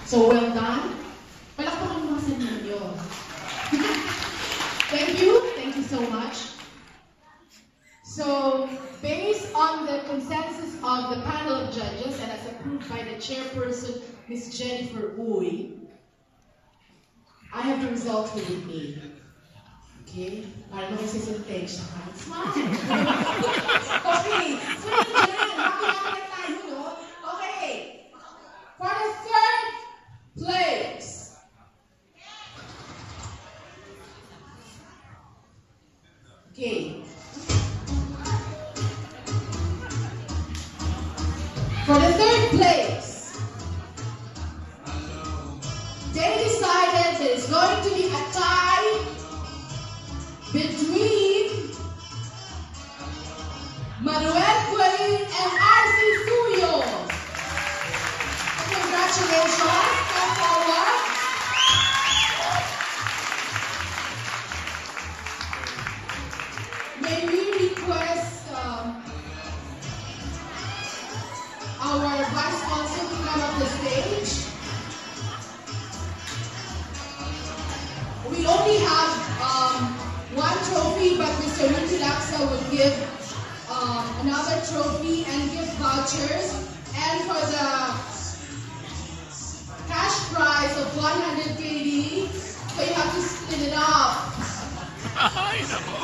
So well done. Palakpakan mo sa ninyo. Thank you so much. So, based on the consensus of the panel of judges and as approved by the chairperson, Ms. Jennifer Uy, I have the results with me. Okay? Para naman sa sentensya ka. Smile! Okay. Smile dyan. Happy na tayo, no? Okay. For the third place. Okay. For the third place, they decided that it's going to be a tie between Manuel Guerin and R.C. Suyo. Congratulations. Come forward. May we request our vice consul to come up the stage? We only have one trophy, but Mr. Ricky Laksa will give another trophy and give vouchers. And for the cash prize of 100 KD, so you have to split it up.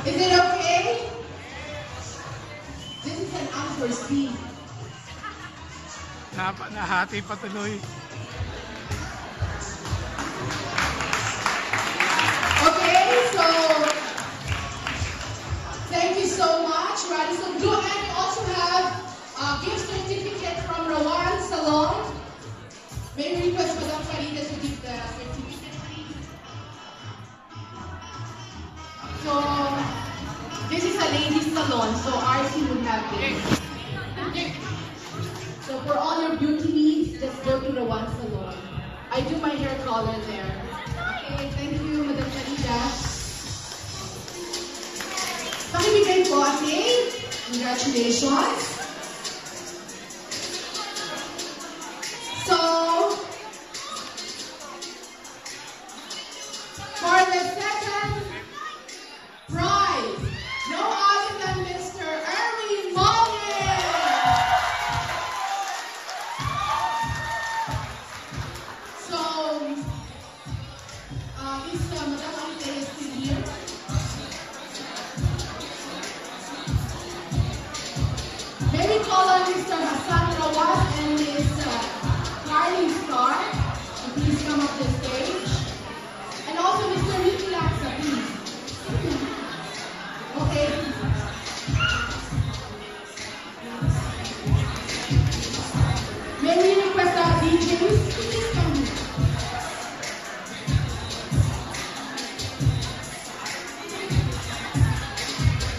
Is it okay? This is an unforeseen. Nahati patuloy. Okay, so thank you so much, Radisson Blue, and we also have a gift certificate from Rawan Salon. May we request Madam Farida to give the certificate, please? So this is a ladies' salon, so RC would have this. So for all your beauty needs, just go to Rawan Salon. I do my hair color there. Okay, thank you, Madam Farida. Pakibigay po, okay? Congratulations. So, for the second prize, no other than Mr. Erwin Molin. So, is Madam Anita still here? May we call on Mr. Hassan Rawat and Ms. Carly Starr to please come up the stage. And also Mr. Ricky Laksa, please. Okay. May we request our DJs, please come here.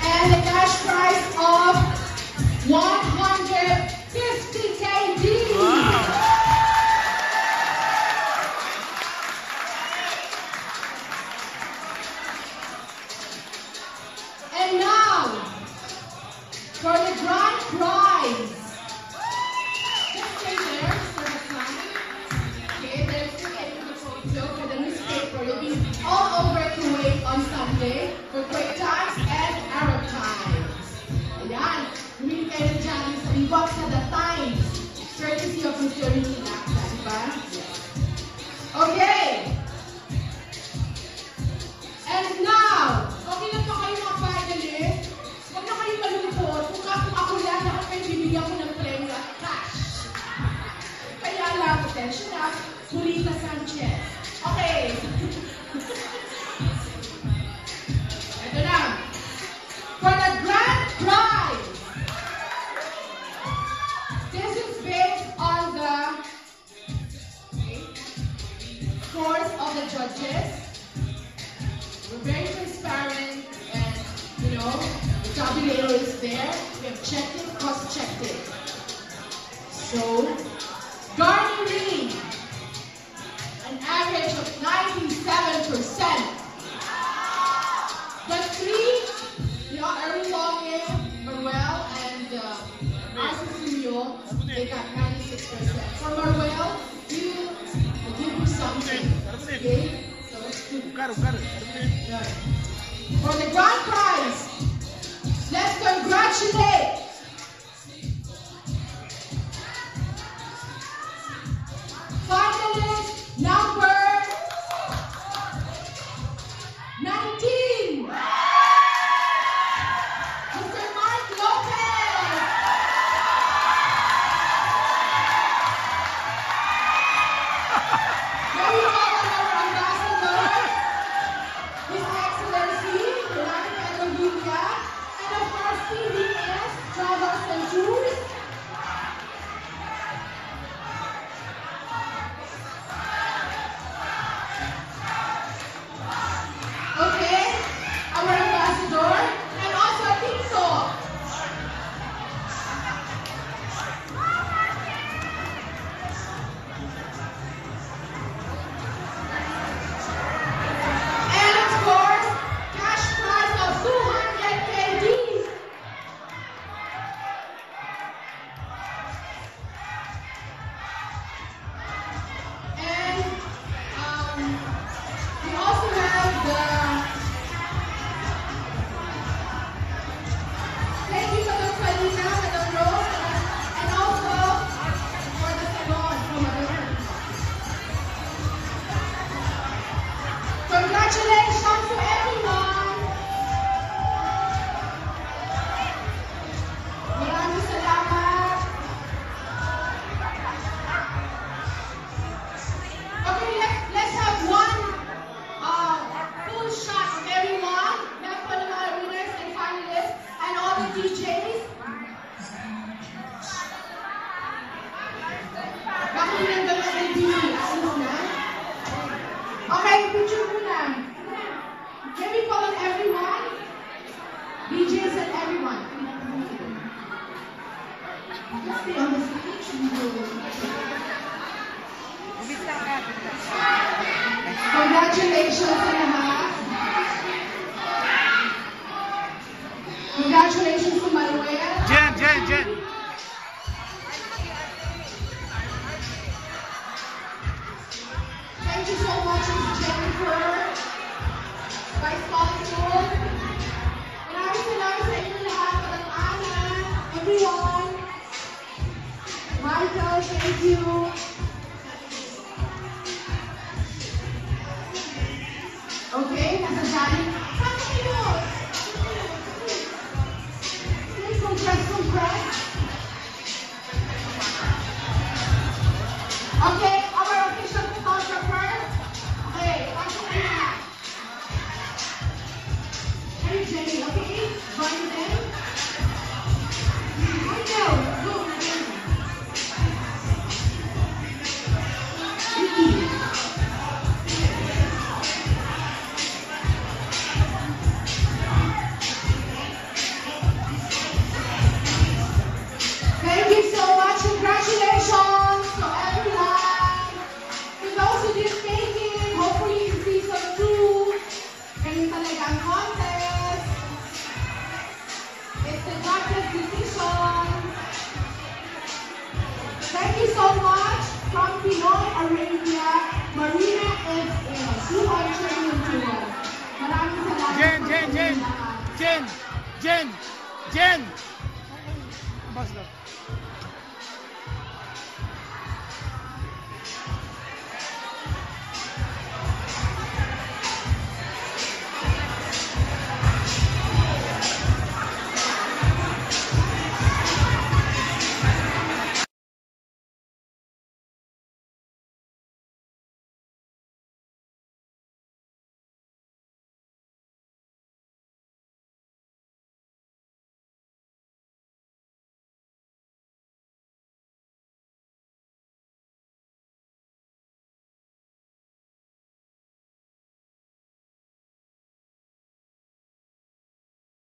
And the cash prize of 150 KD. Wow. And now, for the grand prize. Just stay there, Mr. Hassan. Okay, there's still getting the photo for the newspaper. You'll be all over Kuwait on Sunday for Kuwait Times and Arab Times. Ayan, humili kayo ng dyan sa Liwag sa The Times. Courtesy of Mr. Ricky Laksa, diba? Okay. And now, okay na pa kayo mga finalists? Huwag na kayo malungkot. Kung ako lang, dapat kayo bibigyan ko ng premyo at cash. Kaya lang, attention na, Julita Sanchez. Okay. Ito na. For the grand prize, this is based on the scores of the judges. We're very transparent and, you know, the tabulator is there. We have checked it, cross-checked it. So, garnering an average of 97%. The three, you know, Erwin Longe, Manuel, and Arce Suyo, they got 96%. For Manuel, you For the grand prize, let's congratulate finalist number 19, Mr. Mark Lopez. Very welcome our ambassador, His Excellency, Veronica Elogia, and of course PDS, Travels and Tours. Okay, our ambassador, and also Tito. And of course, cash prize of 200 KD. And we also have the thank you to Ms. Palina, Madam Rose, and also for the salon from Madam. Congratulations to everyone! Maraming salamat! Okay, let's have one full shot of everyone. Left for all winners and finalists and all the DJs. Bakit yung dalawa ng DJ? Ayos na? Okay, picture muna. Can we call on everyone? DJs and everyone. Just stay on the stage. Congratulations sa lahat. Congratulations to Manuel. Jen. Thank you so much, Ms. Jennifer, Vice Consul. Maraming salamat sa inyo lahat. Madam Ana, everyone. Michael, thank you. Okay, nasa Johnny. Saan kayo? Please, compress. Okay, our official photographer. Okay, pasok na. Hey, Jenny, okay? Join them. Michael, go. Vicky. Thank you so much. Congratulations to everyone. To those who did make it, hopefully in season 2, ganun talaga ang contest. It's the judge's decision. Thank you so much from Pinoy Arabia, Marina XL, 200 Maraming salamat. Jen.